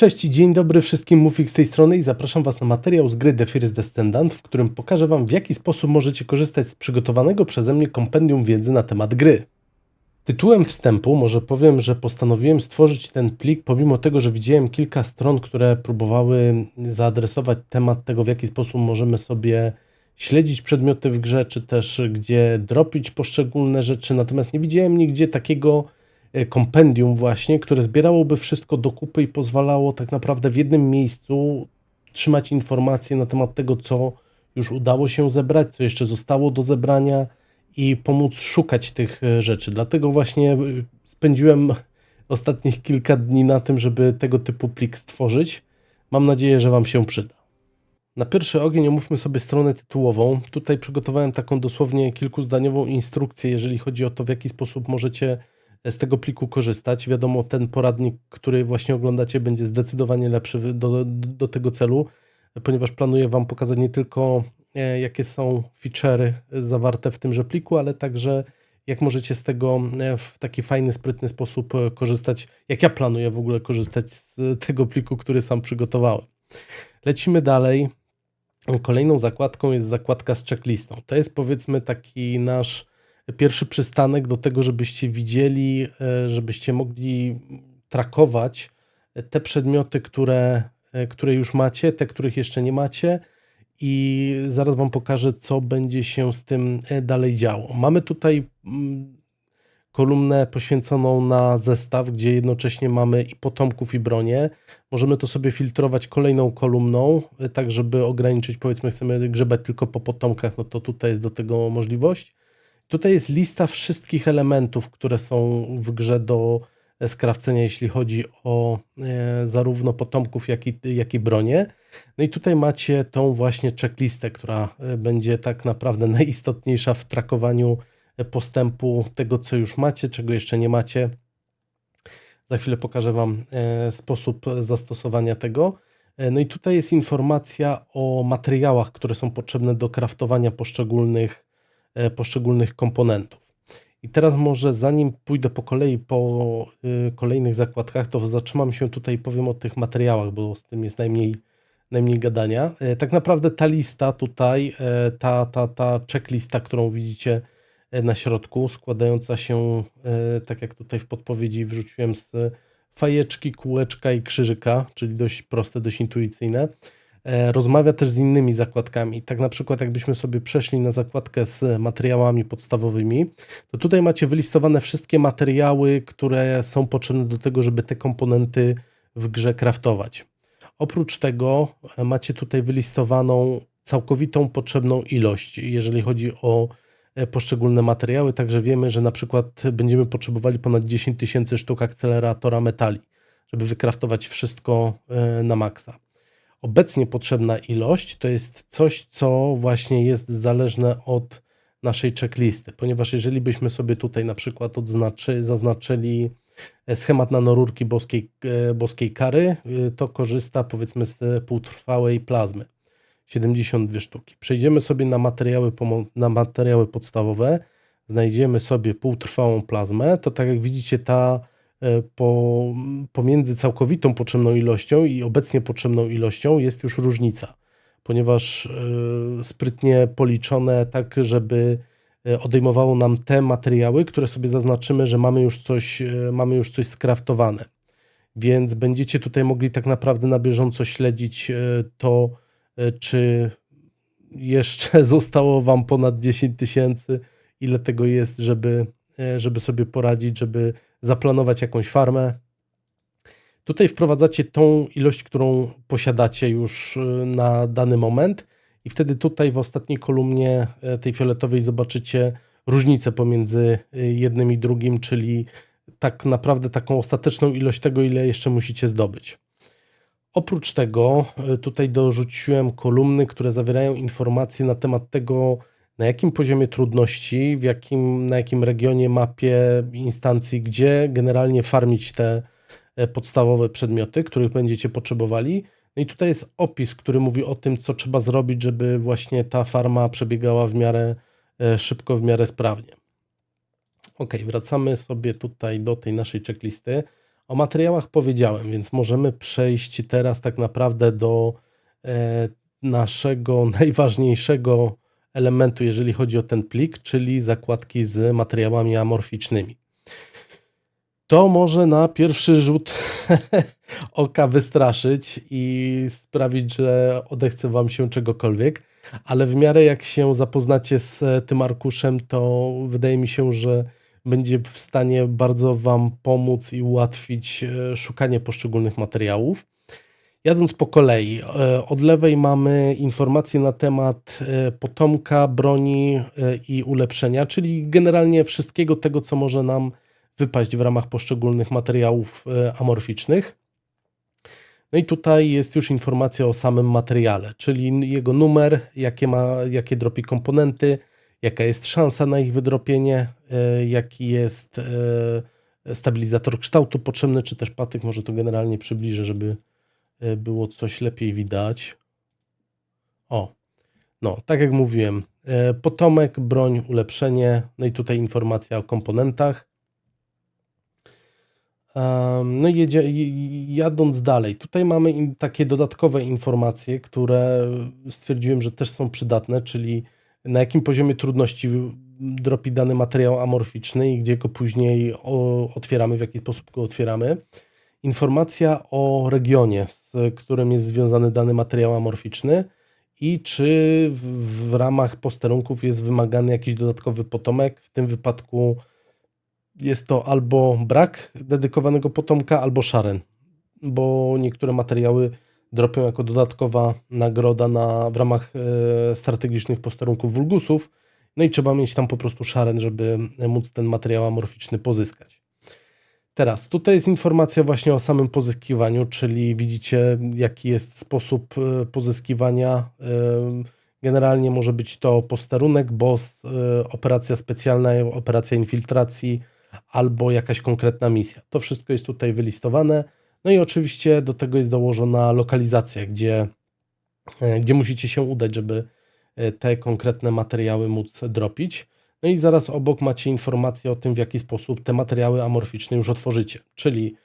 Cześć i dzień dobry wszystkim, Mufik z tej strony i zapraszam Was na materiał z gry The First Descendant, w którym pokażę Wam, w jaki sposób możecie korzystać z przygotowanego przeze mnie kompendium wiedzy na temat gry. Tytułem wstępu może powiem, że postanowiłem stworzyć ten plik pomimo tego, że widziałem kilka stron, które próbowały zaadresować temat tego, w jaki sposób możemy sobie śledzić przedmioty w grze, czy też gdzie dropić poszczególne rzeczy, natomiast nie widziałem nigdzie takiego kompendium właśnie, które zbierałoby wszystko do kupy i pozwalało tak naprawdę w jednym miejscu trzymać informacje na temat tego, co już udało się zebrać, co jeszcze zostało do zebrania i pomóc szukać tych rzeczy. Dlatego właśnie spędziłem ostatnich kilka dni na tym, żeby tego typu plik stworzyć. Mam nadzieję, że Wam się przyda. Na pierwszy ogień omówmy sobie stronę tytułową. Tutaj przygotowałem taką dosłownie kilkuzdaniową instrukcję, jeżeli chodzi o to, w jaki sposób możecie z tego pliku korzystać. Wiadomo, ten poradnik, który właśnie oglądacie, będzie zdecydowanie lepszy do tego celu, ponieważ planuję Wam pokazać nie tylko jakie są feature'y zawarte w tymże pliku, ale także jak możecie z tego w taki fajny, sprytny sposób korzystać, jak ja planuję w ogóle korzystać z tego pliku, który sam przygotowałem. Lecimy dalej. Kolejną zakładką jest zakładka z checklistą. To jest, powiedzmy, taki nasz pierwszy przystanek do tego, żebyście widzieli, żebyście mogli trakować te przedmioty, które już macie, te, których jeszcze nie macie, i zaraz Wam pokażę, co będzie się z tym dalej działo. Mamy tutaj kolumnę poświęconą na zestaw, gdzie jednocześnie mamy i potomków, i bronię. Możemy to sobie filtrować kolejną kolumną, tak żeby ograniczyć, powiedzmy, chcemy grzebać tylko po potomkach, no to tutaj jest do tego możliwość. Tutaj jest lista wszystkich elementów, które są w grze do skrawcenia, jeśli chodzi o zarówno potomków, jak i bronię. No i tutaj macie tą właśnie checklistę, która będzie tak naprawdę najistotniejsza w trakowaniu postępu tego, co już macie, czego jeszcze nie macie. Za chwilę pokażę Wam sposób zastosowania tego. No i tutaj jest informacja o materiałach, które są potrzebne do craftowania poszczególnych komponentów. I teraz może zanim pójdę po kolei po kolejnych zakładkach, to zatrzymam się tutaj i powiem o tych materiałach, bo z tym jest najmniej gadania. Tak naprawdę ta lista tutaj, ta checklista, którą widzicie na środku, składająca się, tak jak tutaj w podpowiedzi wrzuciłem, z fajeczki, kółeczka i krzyżyka, czyli dość proste, dość intuicyjne. Rozmawia też z innymi zakładkami. Tak na przykład jakbyśmy sobie przeszli na zakładkę z materiałami podstawowymi, to tutaj macie wylistowane wszystkie materiały, które są potrzebne do tego, żeby te komponenty w grze craftować. Oprócz tego macie tutaj wylistowaną całkowitą potrzebną ilość, jeżeli chodzi o poszczególne materiały, także wiemy, że na przykład będziemy potrzebowali ponad 10 000 sztuk akceleratora metali, żeby wykraftować wszystko na maksa. Obecnie potrzebna ilość to jest coś, co właśnie jest zależne od naszej checklisty, ponieważ jeżeli byśmy sobie tutaj na przykład zaznaczyli schemat nanorurki boskiej kary, to korzysta, powiedzmy, z półtrwałej plazmy. 72 sztuki. Przejdziemy sobie na materiały podstawowe, znajdziemy sobie półtrwałą plazmę, to tak jak widzicie, pomiędzy całkowitą potrzebną ilością i obecnie potrzebną ilością jest już różnica, ponieważ sprytnie policzone tak, żeby odejmowało nam te materiały, które sobie zaznaczymy, że mamy już coś skraftowane. Więc będziecie tutaj mogli tak naprawdę na bieżąco śledzić to, czy jeszcze zostało Wam ponad 10 000, ile tego jest, żeby sobie poradzić, żeby zaplanować jakąś farmę. Tutaj wprowadzacie tą ilość, którą posiadacie już na dany moment i wtedy tutaj w ostatniej kolumnie tej fioletowej zobaczycie różnicę pomiędzy jednym i drugim, czyli tak naprawdę taką ostateczną ilość tego, ile jeszcze musicie zdobyć. Oprócz tego tutaj dorzuciłem kolumny, które zawierają informacje na temat tego, na jakim poziomie trudności, na jakim regionie, mapie, instancji, gdzie generalnie farmić te podstawowe przedmioty, których będziecie potrzebowali. No i tutaj jest opis, który mówi o tym, co trzeba zrobić, żeby właśnie ta farma przebiegała w miarę szybko, w miarę sprawnie. Ok, wracamy sobie tutaj do tej naszej checklisty. O materiałach powiedziałem, więc możemy przejść teraz tak naprawdę do naszego najważniejszego elementu, jeżeli chodzi o ten plik, czyli zakładki z materiałami amorficznymi. To może na pierwszy rzut oka wystraszyć i sprawić, że odechce Wam się czegokolwiek, ale w miarę jak się zapoznacie z tym arkuszem, to wydaje mi się, że będzie w stanie bardzo Wam pomóc i ułatwić szukanie poszczególnych materiałów. Jadąc po kolei, od lewej mamy informacje na temat potomka, broni i ulepszenia, czyli generalnie wszystkiego tego, co może nam wypaść w ramach poszczególnych materiałów amorficznych. No i tutaj jest już informacja o samym materiale, czyli jego numer, jakie dropi komponenty, jaka jest szansa na ich wydropienie, jaki jest stabilizator kształtu potrzebny, czy też patyk, może to generalnie przybliżę, żeby było coś lepiej widać. O, no, tak jak mówiłem, potomek, broń, ulepszenie, no i tutaj informacja o komponentach. No i jadąc dalej, tutaj mamy takie dodatkowe informacje, które stwierdziłem, że też są przydatne, czyli na jakim poziomie trudności dropi dany materiał amorficzny i gdzie go później otwieramy, w jaki sposób go otwieramy. Informacja o regionie, z którym jest związany dany materiał amorficzny i czy w ramach posterunków jest wymagany jakiś dodatkowy potomek. W tym wypadku jest to albo brak dedykowanego potomka, albo szaren, bo niektóre materiały dropią jako dodatkowa nagroda w ramach strategicznych posterunków wulgusów, no i trzeba mieć tam po prostu szaren, żeby móc ten materiał amorficzny pozyskać. Teraz, tutaj jest informacja właśnie o samym pozyskiwaniu, czyli widzicie, jaki jest sposób pozyskiwania. Generalnie może być to posterunek, boss, operacja specjalna, operacja infiltracji albo jakaś konkretna misja. To wszystko jest tutaj wylistowane. No i oczywiście do tego jest dołożona lokalizacja, gdzie musicie się udać, żeby te konkretne materiały móc dropić. No i zaraz obok macie informację o tym, w jaki sposób te materiały amorficzne już otworzycie. Czyli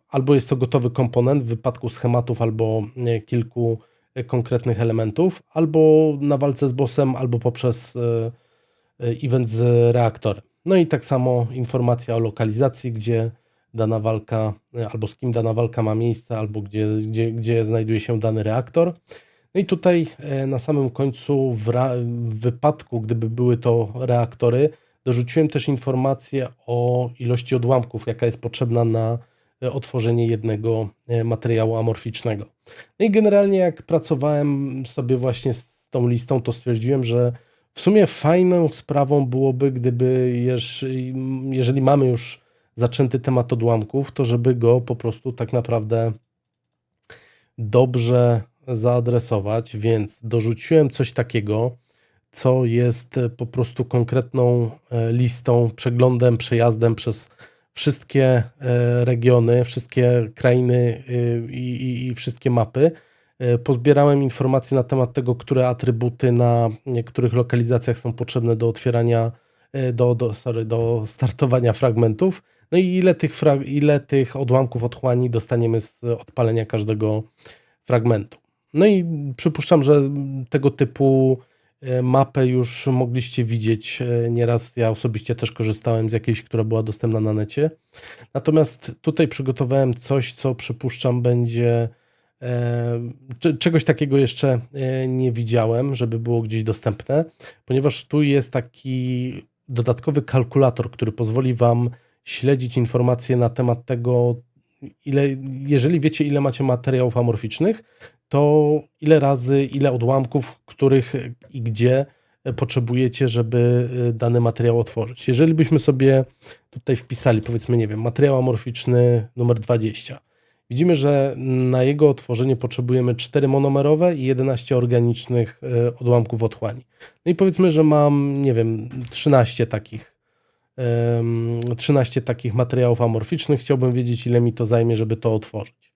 albo jest to gotowy komponent w wypadku schematów albo kilku konkretnych elementów, albo na walce z bossem, albo poprzez event z reaktorem. No i tak samo informacja o lokalizacji, gdzie dana walka, albo z kim dana walka ma miejsce, albo gdzie znajduje się dany reaktor. No i tutaj na samym końcu w wypadku, gdyby były to reaktory, dorzuciłem też informację o ilości odłamków, jaka jest potrzebna na otworzenie jednego materiału amorficznego. No i generalnie jak pracowałem sobie właśnie z tą listą, to stwierdziłem, że w sumie fajną sprawą byłoby, gdyby jeżeli mamy już zaczęty temat odłamków, to żeby go po prostu tak naprawdę dobrze zaadresować, więc dorzuciłem coś takiego, co jest po prostu konkretną listą, przeglądem, przejazdem przez wszystkie regiony, wszystkie krainy i wszystkie mapy. Pozbierałem informacje na temat tego, które atrybuty na niektórych lokalizacjach są potrzebne do otwierania, do startowania fragmentów. No i ile tych odłamków otchłani dostaniemy z odpalenia każdego fragmentu. No i przypuszczam, że tego typu mapę już mogliście widzieć nieraz. Ja osobiście też korzystałem z jakiejś, która była dostępna na necie. Natomiast tutaj przygotowałem coś, co przypuszczam będzie... Czegoś takiego jeszcze nie widziałem, żeby było gdzieś dostępne, ponieważ tu jest taki dodatkowy kalkulator, który pozwoli Wam śledzić informacje na temat tego, jeżeli wiecie, ile macie materiałów amorficznych, to ile odłamków, których i gdzie potrzebujecie, żeby dany materiał otworzyć. Jeżeli byśmy sobie tutaj wpisali, powiedzmy, nie wiem, materiał amorficzny numer 20, widzimy, że na jego otworzenie potrzebujemy 4 monomerowe i 11 organicznych odłamków otchłani. No i powiedzmy, że mam, nie wiem, 13 takich materiałów amorficznych. Chciałbym wiedzieć, ile mi to zajmie, żeby to otworzyć.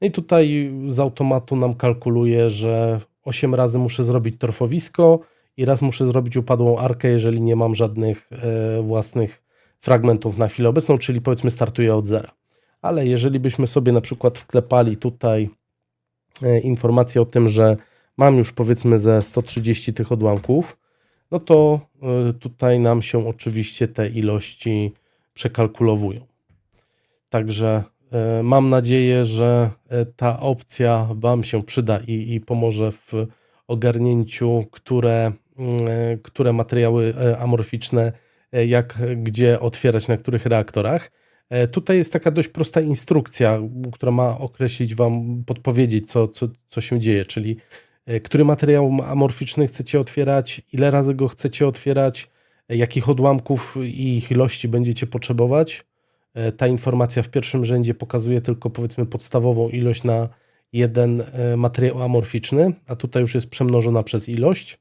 No i tutaj z automatu nam kalkuluje, że 8 razy muszę zrobić torfowisko i raz muszę zrobić upadłą arkę, jeżeli nie mam żadnych własnych fragmentów na chwilę obecną, czyli powiedzmy startuję od zera. ale jeżeli byśmy sobie na przykład wklepali tutaj informację o tym, że mam już powiedzmy ze 130 tych odłamków, no to tutaj nam się oczywiście te ilości przekalkulowują. Także mam nadzieję, że ta opcja Wam się przyda i pomoże w ogarnięciu, które materiały amorficzne, gdzie otwierać, na których reaktorach. Tutaj jest taka dość prosta instrukcja, która ma określić Wam, podpowiedzieć, co się dzieje, czyli który materiał amorficzny chcecie otwierać, ile razy go chcecie otwierać, jakich odłamków i ich ilości będziecie potrzebować. Ta informacja w pierwszym rzędzie pokazuje tylko powiedzmy podstawową ilość na jeden materiał amorficzny, a tutaj już jest przemnożona przez ilość.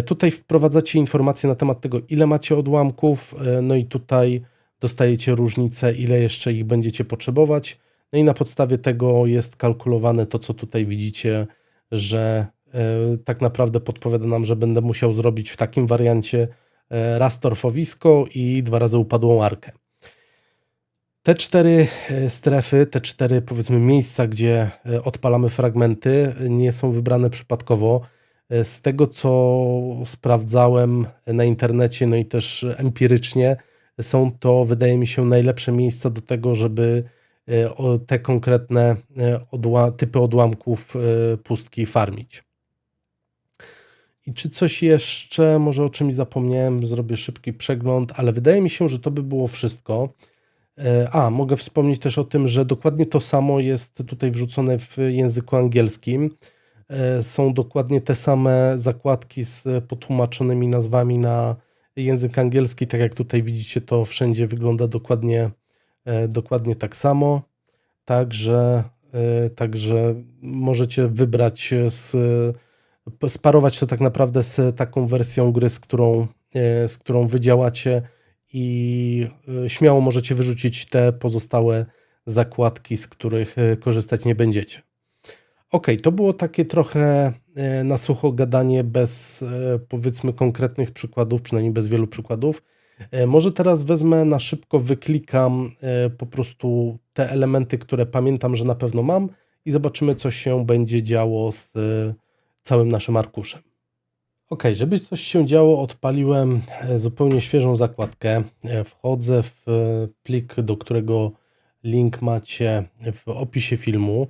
Tutaj wprowadzacie informacje na temat tego, ile macie odłamków, no i tutaj dostajecie różnicę, ile jeszcze ich będziecie potrzebować. No i na podstawie tego jest kalkulowane to, co tutaj widzicie, że tak naprawdę podpowiada nam, że będę musiał zrobić w takim wariancie raz torfowisko i 2 razy upadłą arkę. Te 4 strefy, te 4 powiedzmy miejsca, gdzie odpalamy fragmenty, nie są wybrane przypadkowo. Z tego, co sprawdzałem na internecie, no i też empirycznie, są to, wydaje mi się, najlepsze miejsca do tego, żeby te konkretne typy odłamków pustki farmić. I czy coś jeszcze, może o czymś zapomniałem, zrobię szybki przegląd, ale wydaje mi się, że to by było wszystko. Mogę wspomnieć też o tym, że dokładnie to samo jest tutaj wrzucone w języku angielskim. Są dokładnie te same zakładki z potłumaczonymi nazwami na język angielski, tak jak tutaj widzicie, to wszędzie wygląda dokładnie tak samo. Także możecie wybrać, sparować to tak naprawdę z taką wersją gry, z którą wy działacie i śmiało możecie wyrzucić te pozostałe zakładki, z których korzystać nie będziecie. Ok, to było takie trochę na sucho gadanie bez powiedzmy konkretnych przykładów, przynajmniej bez wielu przykładów. Może teraz wezmę na szybko, wyklikam po prostu te elementy, które pamiętam, że na pewno mam i zobaczymy, co się będzie działo z całym naszym arkuszem. Ok, żeby coś się działo, odpaliłem zupełnie świeżą zakładkę. Wchodzę w plik, do którego link macie w opisie filmu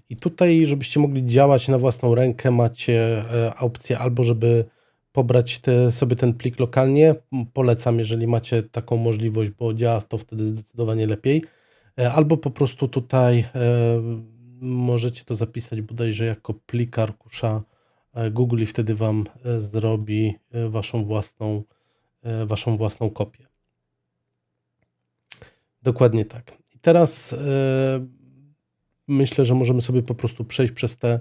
i tutaj, żebyście mogli działać na własną rękę, macie opcję albo żeby pobrać sobie ten plik lokalnie. Polecam, jeżeli macie taką możliwość, bo działa to wtedy zdecydowanie lepiej. Albo po prostu tutaj możecie to zapisać bodajże jako plik arkusza Google i wtedy Wam zrobi waszą własną kopię. Dokładnie tak. I teraz myślę, że możemy sobie po prostu przejść przez te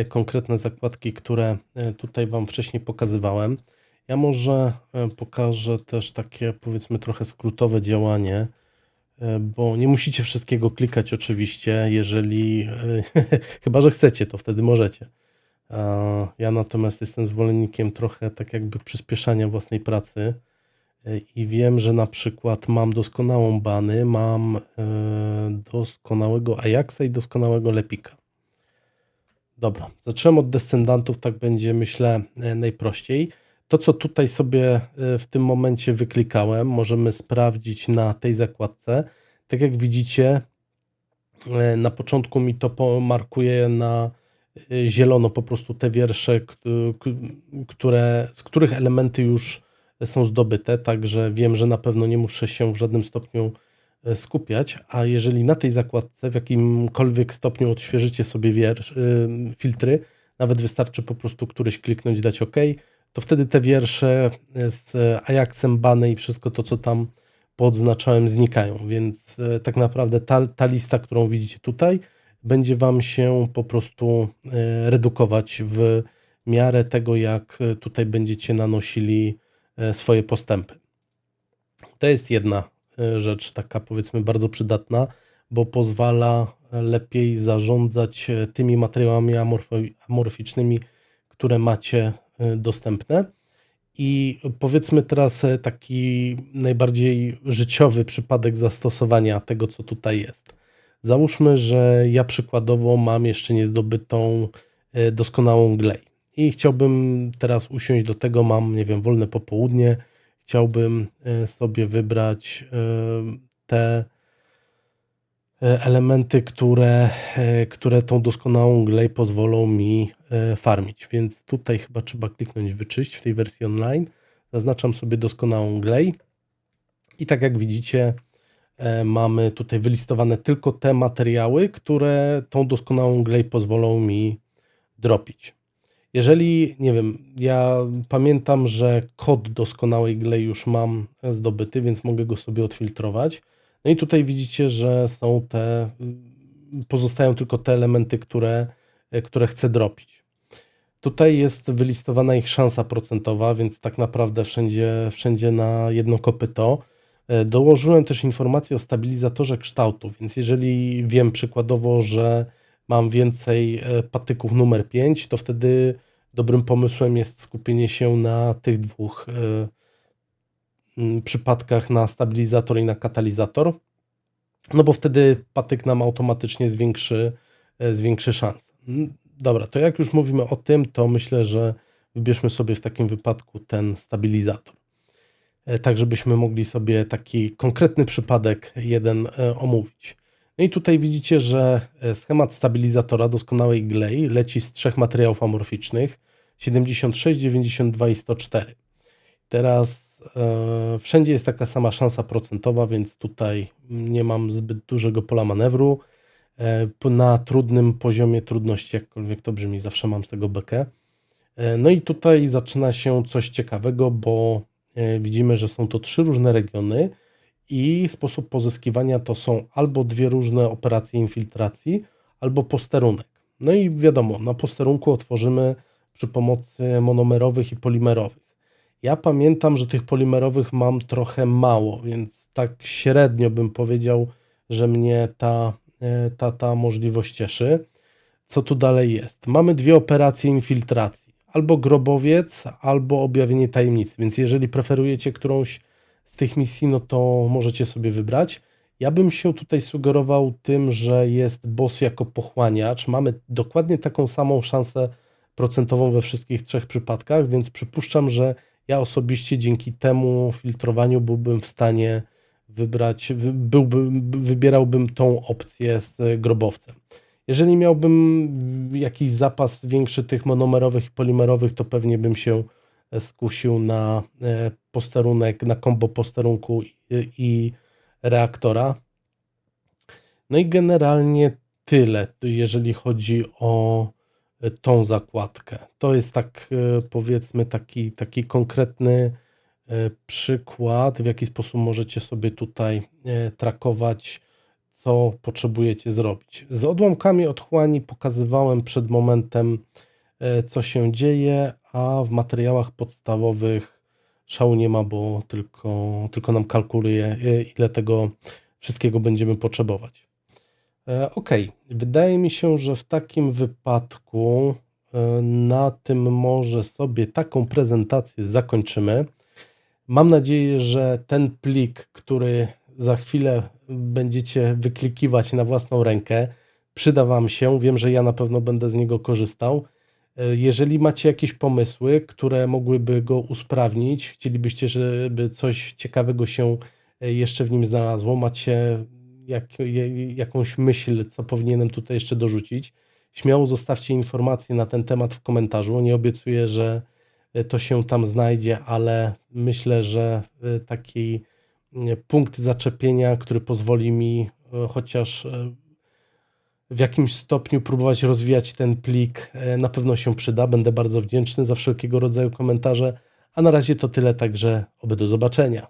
konkretne zakładki, które tutaj Wam wcześniej pokazywałem. Ja może pokażę też takie powiedzmy trochę skrótowe działanie, bo nie musicie wszystkiego klikać oczywiście, jeżeli chyba że chcecie, to wtedy możecie. Ja natomiast jestem zwolennikiem trochę tak jakby przyspieszania własnej pracy i wiem, że na przykład mam doskonałą bany, mam doskonałego Ajaxa i doskonałego Lepika. Dobra, zacząłem od descendantów, tak będzie myślę najprościej. To, co tutaj sobie w tym momencie wyklikałem, możemy sprawdzić na tej zakładce. Tak jak widzicie, na początku mi to markuje na zielono po prostu te wiersze, z których elementy już są zdobyte, także wiem, że na pewno nie muszę się w żadnym stopniu skupiać, a jeżeli na tej zakładce w jakimkolwiek stopniu odświeżycie sobie filtry, nawet wystarczy po prostu któryś kliknąć, dać OK, to wtedy te wiersze z Ajaxem, bany i wszystko to, co tam podznaczałem, znikają, więc tak naprawdę ta lista, którą widzicie tutaj, będzie Wam się po prostu redukować w miarę tego, jak tutaj będziecie nanosili swoje postępy. To jest jedna rzecz taka powiedzmy bardzo przydatna, bo pozwala lepiej zarządzać tymi materiałami amorficznymi, które macie dostępne. I powiedzmy teraz taki najbardziej życiowy przypadek zastosowania tego, co tutaj jest. Załóżmy, że ja przykładowo mam jeszcze niezdobytą doskonałą glej i chciałbym teraz usiąść do tego, mam, nie wiem, wolne popołudnie, chciałbym sobie wybrać te elementy, które tą doskonałą glej pozwolą mi farmić. Więc tutaj chyba trzeba kliknąć wyczyść w tej wersji online. Zaznaczam sobie doskonałą glej i tak jak widzicie, mamy tutaj wylistowane tylko te materiały, które tą doskonałą glej pozwolą mi dropić. Jeżeli, nie wiem, ja pamiętam, że kod doskonałej glej już mam zdobyty, więc mogę go sobie odfiltrować. No i tutaj widzicie, że pozostają tylko te elementy, które chcę dropić. Tutaj jest wylistowana ich szansa procentowa, więc tak naprawdę wszędzie na jedno kopyto. Dołożyłem też informację o stabilizatorze kształtu, więc jeżeli wiem przykładowo, że mam więcej patyków numer 5, to wtedy dobrym pomysłem jest skupienie się na tych dwóch przypadkach, na stabilizator i na katalizator, no bo wtedy patyk nam automatycznie zwiększy szansę. Dobra, to jak już mówimy o tym, to myślę, że wybierzmy sobie w takim wypadku ten stabilizator. Tak, żebyśmy mogli sobie taki konkretny przypadek jeden omówić. No i tutaj widzicie, że schemat stabilizatora doskonałej glei leci z 3 materiałów amorficznych 76, 92 i 104. Teraz wszędzie jest taka sama szansa procentowa, więc tutaj nie mam zbyt dużego pola manewru. Na trudnym poziomie trudności, jakkolwiek to brzmi, zawsze mam z tego bekę. No i tutaj zaczyna się coś ciekawego, bo widzimy, że są to 3 różne regiony i sposób pozyskiwania to są albo 2 różne operacje infiltracji, albo posterunek. No i wiadomo, na posterunku otworzymy przy pomocy monomerowych i polimerowych. Ja pamiętam, że tych polimerowych mam trochę mało, więc tak średnio bym powiedział, że mnie ta możliwość cieszy. Co tu dalej jest? Mamy 2 operacje infiltracji. Albo grobowiec, albo objawienie tajemnicy. Więc jeżeli preferujecie którąś z tych misji, no to możecie sobie wybrać. Ja bym się tutaj sugerował tym, że jest boss jako pochłaniacz. Mamy dokładnie taką samą szansę procentową we wszystkich 3 przypadkach, więc przypuszczam, że ja osobiście dzięki temu filtrowaniu byłbym w stanie wybierałbym tą opcję z grobowcem. Jeżeli miałbym jakiś zapas większy tych monomerowych i polimerowych, to pewnie bym się skusił na posterunek, na kombo posterunku i reaktora. No i generalnie tyle, jeżeli chodzi o tą zakładkę. To jest tak, powiedzmy, taki konkretny przykład, w jaki sposób możecie sobie tutaj trakować, co potrzebujecie zrobić. Z odłamkami otchłani pokazywałem przed momentem, co się dzieje, a w materiałach podstawowych szału nie ma, bo tylko nam kalkuluje, ile tego wszystkiego będziemy potrzebować. Ok, wydaje mi się, że w takim wypadku na tym może sobie taką prezentację zakończymy. Mam nadzieję, że ten plik, który za chwilę będziecie wyklikiwać na własną rękę, przyda Wam się. Wiem, że ja na pewno będę z niego korzystał. Jeżeli macie jakieś pomysły, które mogłyby go usprawnić, chcielibyście, żeby coś ciekawego się jeszcze w nim znalazło, macie jakąś myśl, co powinienem tutaj jeszcze dorzucić, śmiało zostawcie informacje na ten temat w komentarzu. Nie obiecuję, że to się tam znajdzie, ale myślę, że taki punkt zaczepienia, który pozwoli mi chociaż w jakimś stopniu próbować rozwijać ten plik, na pewno się przyda. Będę bardzo wdzięczny za wszelkiego rodzaju komentarze, a na razie to tyle, także oby do zobaczenia.